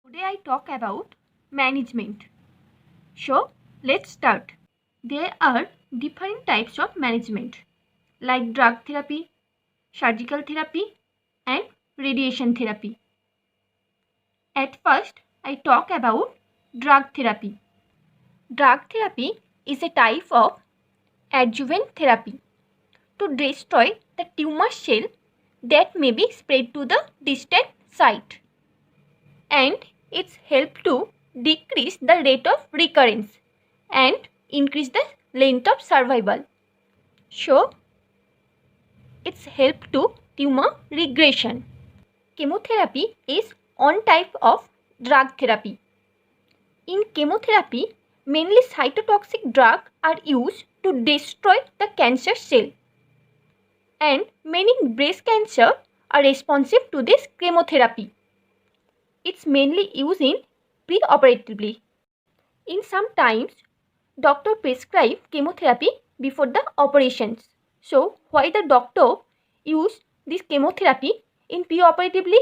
Today I talk about management. So let's start. There are different types of management like drug therapy, surgical therapy and radiation therapy. At first I talk about drug therapy. Drug therapy is a type of adjuvant therapy to destroy the tumor cell that may be spread to the distant site, and it's help to decrease the rate of recurrence and increase the length of survival. So it's help to tumor regression. Chemotherapy is one type of drug therapy. In chemotherapy, mainly cytotoxic drugs are used to destroy the cancer cell, and many breast cancer are responsive to this chemotherapy. It's mainly used in pre-operatively. In some times, doctor prescribe chemotherapy before the operations. So why the doctor use this chemotherapy in pre-operatively?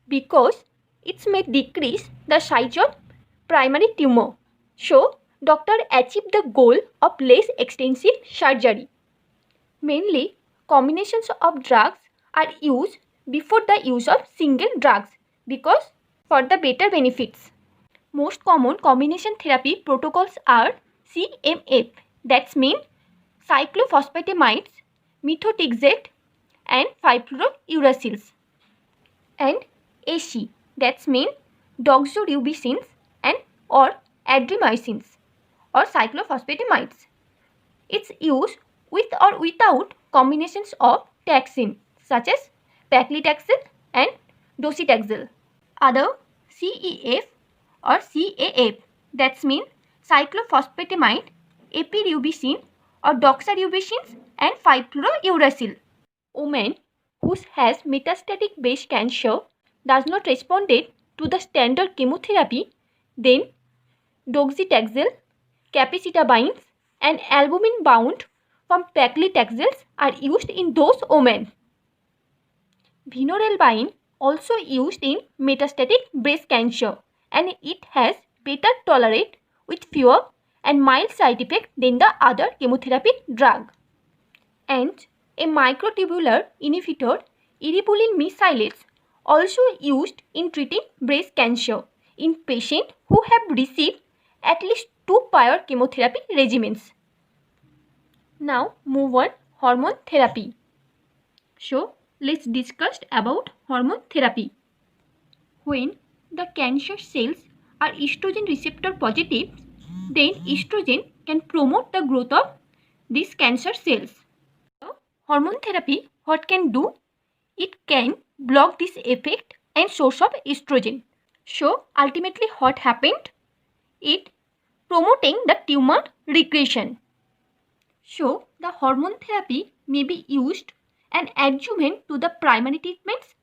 Because it may decrease the size of primary tumor. So doctor achieve the goal of less extensive surgery. Mainly combinations of drugs are used before the use of single drugs because for the better benefits. Most common combination therapy protocols are CMF, that's mean cyclophosphatamides, methotrexate and 5-fluorouracils, and AC, that's mean doxorubicins and or adrimycins or cyclophosphatamides. It's used with or without combinations of taxane such as paclitaxel and docetaxel. Other CEF or CAF, that's mean cyclophosphatamide, epirubicin or doxorubicins and 5-fluorouracil. Women who has metastatic breast cancer does not respond to the standard chemotherapy, then docetaxel, capecitabine and albumin bound from paclitaxels are used in those women. Vinorelbine also used in metastatic breast cancer, and it has better tolerate with fewer and mild side effects than the other chemotherapy drug. And a microtubular inhibitor, eribulin mesylase, also used in treating breast cancer in patients who have received at least 2 prior chemotherapy regimens. Now move on hormone therapy. So let's discuss about hormone therapy. When the cancer cells are estrogen receptor positive, then estrogen can promote the growth of these cancer cells. So, hormone therapy, what can do? It can block this effect and source of estrogen. So ultimately what happened? It promoting the tumor regression. So the hormone therapy may be used an adjuvant to the primary treatments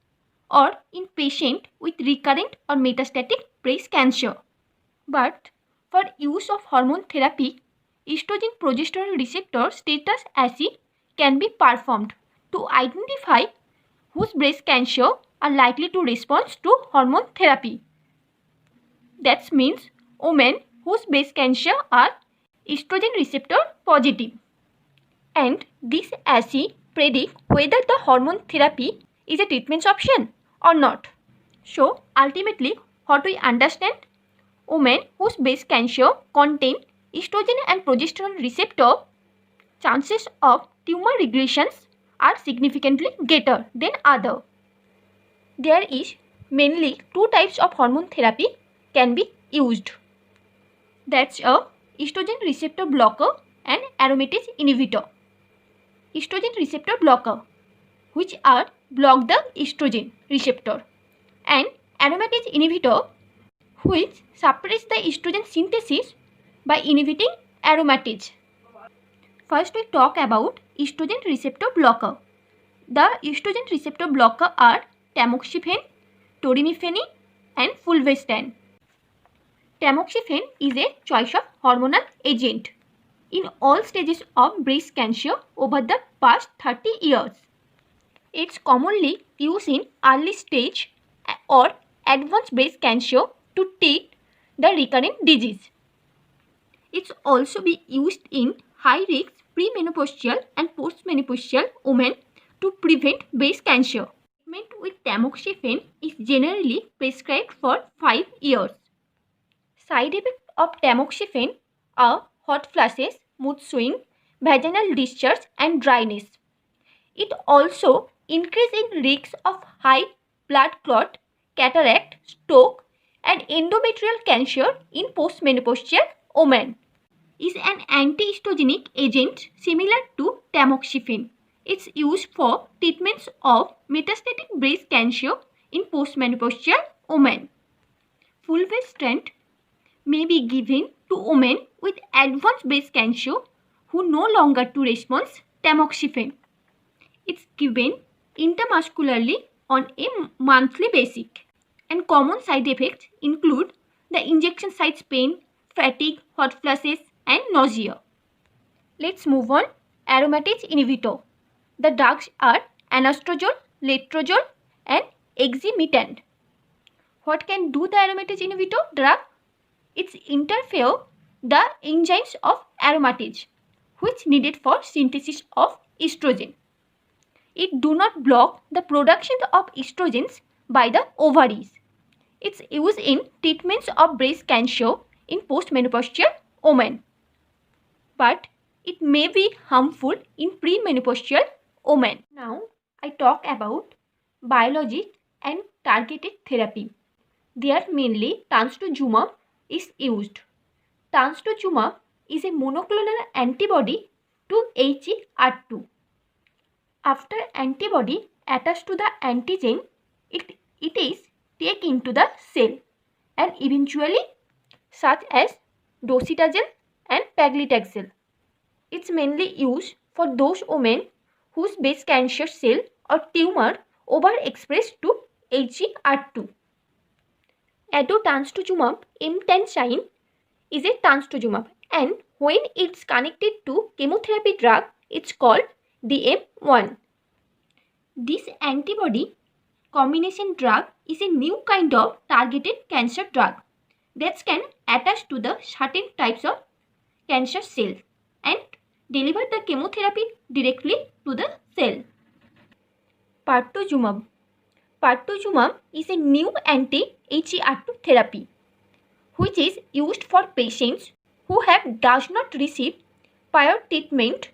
or in patient with recurrent or metastatic breast cancer. But for use of hormone therapy, estrogen progesterone receptor status assay can be performed to identify whose breast cancer are likely to respond to hormone therapy. That means women whose breast cancer are estrogen receptor positive. And this assay predict whether the hormone therapy is a treatment option or not. So ultimately what we understand, women whose breast cancer contain estrogen and progesterone receptor, chances of tumor regressions are significantly greater than other. There is mainly 2 types of hormone therapy can be used. That's a estrogen receptor blocker and aromatase inhibitor. Estrogen receptor blocker, which are block the estrogen receptor, and aromatase inhibitor, which suppress the estrogen synthesis by inhibiting aromatase. First we talk about estrogen receptor blocker. The estrogen receptor blocker are tamoxifen, torimifene and fulvestrant. Tamoxifen is a choice of hormonal agent in all stages of breast cancer over the past 30 years. It's commonly used in early stage or advanced breast cancer to treat the recurrent disease. It's also be used in high-risk premenopausal and postmenopausal women to prevent breast cancer. Treatment with tamoxifen is generally prescribed for 5 years. Side effects of tamoxifen are hot flashes, mood swing, vaginal discharge and dryness. It also increases risk of high blood clot, cataract, stroke and endometrial cancer in postmenopausal women. Is an anti-estrogenic agent similar to tamoxifen. It's used for treatments of metastatic breast cancer in postmenopausal women. Fulvestrant may be given to women with advanced breast cancer who no longer to respond tamoxifen. It's given intramuscularly on a monthly basis. And common side effects include the injection site pain, fatigue, hot flashes and nausea. Let's move on. Aromatase inhibitor. The drugs are anastrozole, letrozole and excimetan. What can do the aromatase inhibitor drug? It interfere the enzymes of aromatase which needed for synthesis of estrogen. It do not block the production of estrogens by the ovaries. It's used in treatments of breast cancer in postmenopausal women. But it may be harmful in premenopausal women. Now I talk about biologic and targeted therapy. There mainly trastuzumab is used. Trastuzumab is a monoclonal antibody to HER2. After antibody attached to the antigen, it is taken into the cell and eventually such as docetaxel and paclitaxel. It's mainly used for those women whose breast cancer cell or tumor overexpressed to HER2. Adotrastuzumab emtansine is a trastuzumab and when it's connected to chemotherapy drug, it's called DM1. This antibody combination drug is a new kind of targeted cancer drug that can attach to the certain types of cancer cells and deliver the chemotherapy directly to the cell. Pertuzumab. Pertuzumab is a new anti-HER2 therapy which is used for patients who does not receive prior treatment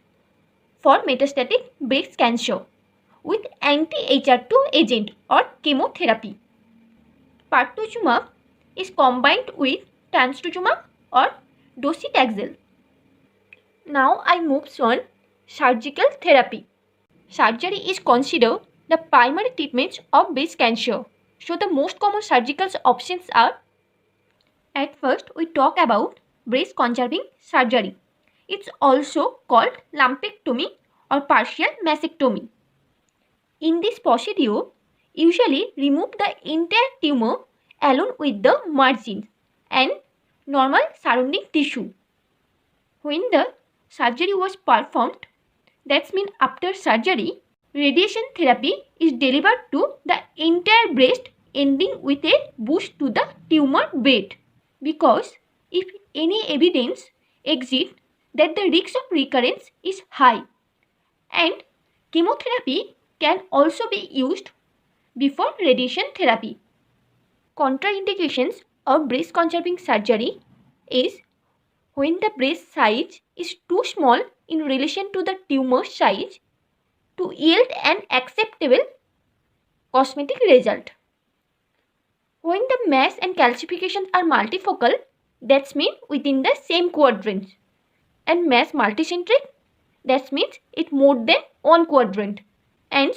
for metastatic breast cancer with anti-HER2 agent or chemotherapy. Pertuzumab is combined with trastuzumab or docetaxel. Now I move on surgical therapy. Surgery is considered the primary treatment of breast cancer. So the most common surgical options are: at first we talk about breast conserving surgery. It's also called lumpectomy or partial mastectomy. In this procedure, usually remove the entire tumor along with the margins and normal surrounding tissue. When the surgery was performed, that means after surgery, radiation therapy is delivered to the entire breast ending with a boost to the tumor bed. Because if any evidence exists that the risk of recurrence is high and chemotherapy can also be used before radiation therapy. Contraindications of breast conserving surgery is when the breast size is too small in relation to the tumor size to yield an acceptable cosmetic result. When the mass and calcifications are multifocal, that means within the same quadrant, and mass multicentric, that means it more than one quadrant, and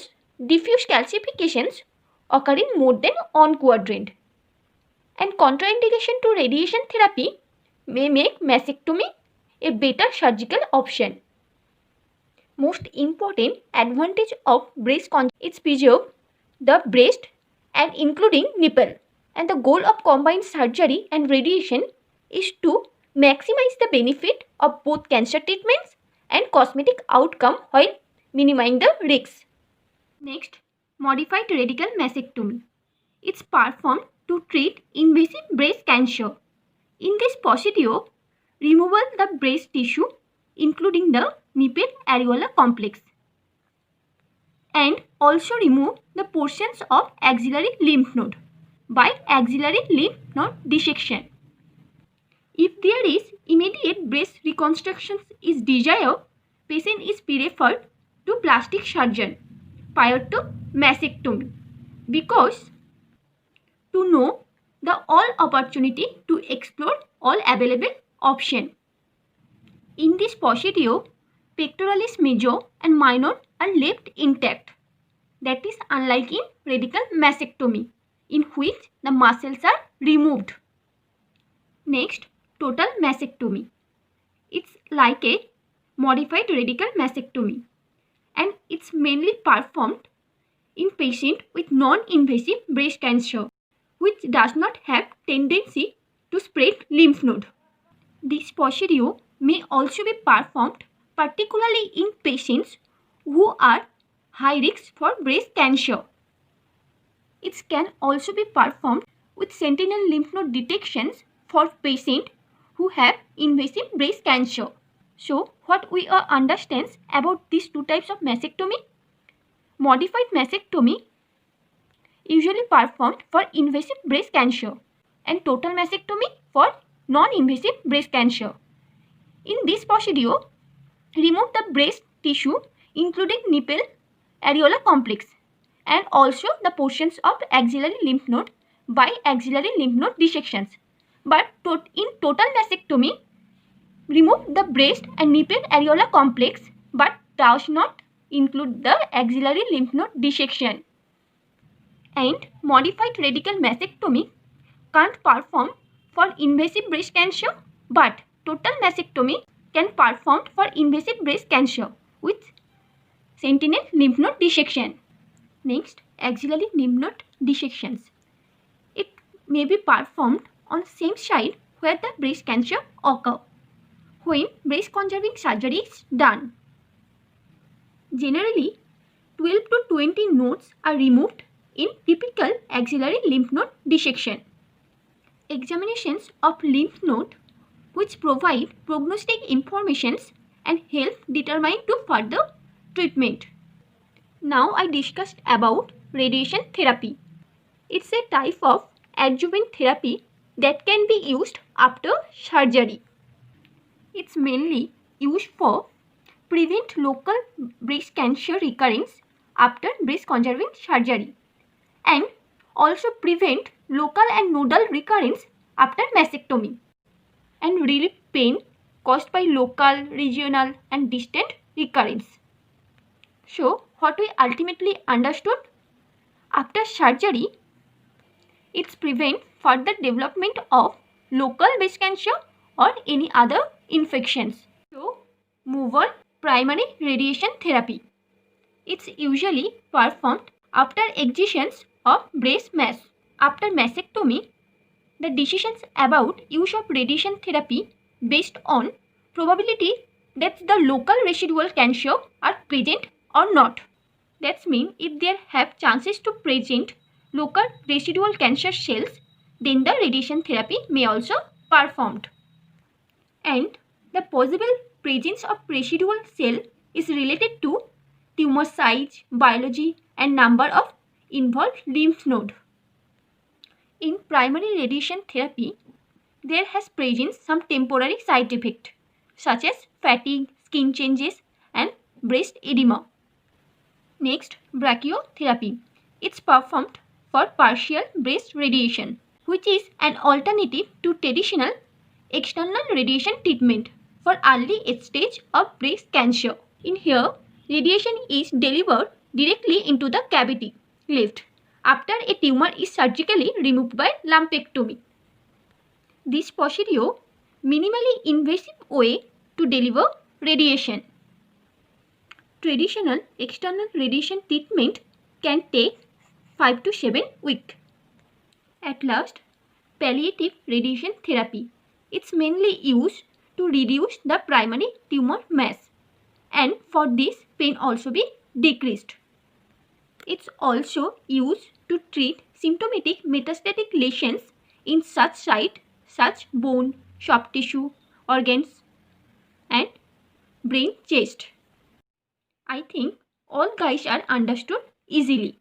diffuse calcifications occur in more than one quadrant. And contraindication to radiation therapy may make mastectomy a better surgical option. Most important advantage of breast conservation is preserve the breast and including nipple. And the goal of combined surgery and radiation is to maximize the benefit of both cancer treatments and cosmetic outcome while minimizing the risks. Next, modified radical mastectomy. It's performed to treat invasive breast cancer. In this procedure, removal the breast tissue including the nipple areola complex and also remove the portions of axillary lymph node by axillary lymph node dissection. If there is immediate breast reconstruction is desired, patient is referred to plastic surgeon prior to mastectomy because to know the all opportunity to explore all available option. In this procedure, pectoralis major and minor are left intact. That is unlike in radical mastectomy in which the muscles are removed. Next, total mastectomy. It's like a modified radical mastectomy and it's mainly performed in patients with non-invasive breast cancer which does not have tendency to spread lymph node. This procedure may also be performed particularly in patients who are high risk for breast cancer. It can also be performed with sentinel lymph node detections for patients who have invasive breast cancer. So, what we understand about these two types of mastectomy? Modified mastectomy usually performed for invasive breast cancer and total mastectomy for non-invasive breast cancer. In this procedure, remove the breast tissue including nipple areola complex and also the portions of axillary lymph node by axillary lymph node dissections. But in total mastectomy, remove the breast and nipple areola complex but does not include the axillary lymph node dissection. And modified radical mastectomy can't perform for invasive breast cancer but total mastectomy can perform for invasive breast cancer with sentinel lymph node dissection. Next, axillary lymph node dissections. It may be performed on same side where the breast cancer occur when breast conserving surgery is done. Generally, 12 to 20 nodes are removed in typical axillary lymph node dissection. Examinations of lymph node which provide prognostic informations and help determine to further treatment. Now I discussed about radiation therapy. It's a type of adjuvant therapy that can be used after surgery. It's mainly used for prevent local breast cancer recurrence after breast conserving surgery and also prevent local and nodal recurrence after mastectomy and relieve pain caused by local, regional and distant recurrence. So, what we ultimately understood? After surgery, it prevents further development of local breast cancer or any other infections. So, move on, primary radiation therapy. It's usually performed after excisions of breast mass. After mastectomy, the decisions about use of radiation therapy based on probability that the local residual cancer are present or not. That means if there have chances to present local residual cancer cells, then the radiation therapy may also performed. And the possible presence of residual cell is related to tumor size, biology and number of involved lymph node. In primary radiation therapy, there has present some temporary side effect such as fatigue, skin changes and breast edema. Next, brachytherapy. It's performed for partial breast radiation, which is an alternative to traditional external radiation treatment for early stage of breast cancer. In here, radiation is delivered directly into the cavity left after a tumor is surgically removed by lumpectomy. This procedure minimally invasive way to deliver radiation. Traditional external radiation treatment can take 5 to 7 weeks. At last, palliative radiation therapy. It's mainly used to reduce the primary tumor mass and for this pain also be decreased. It's also used to treat symptomatic metastatic lesions in such site such bone, soft tissue, organs and brain chest. I think all guys are understood easily.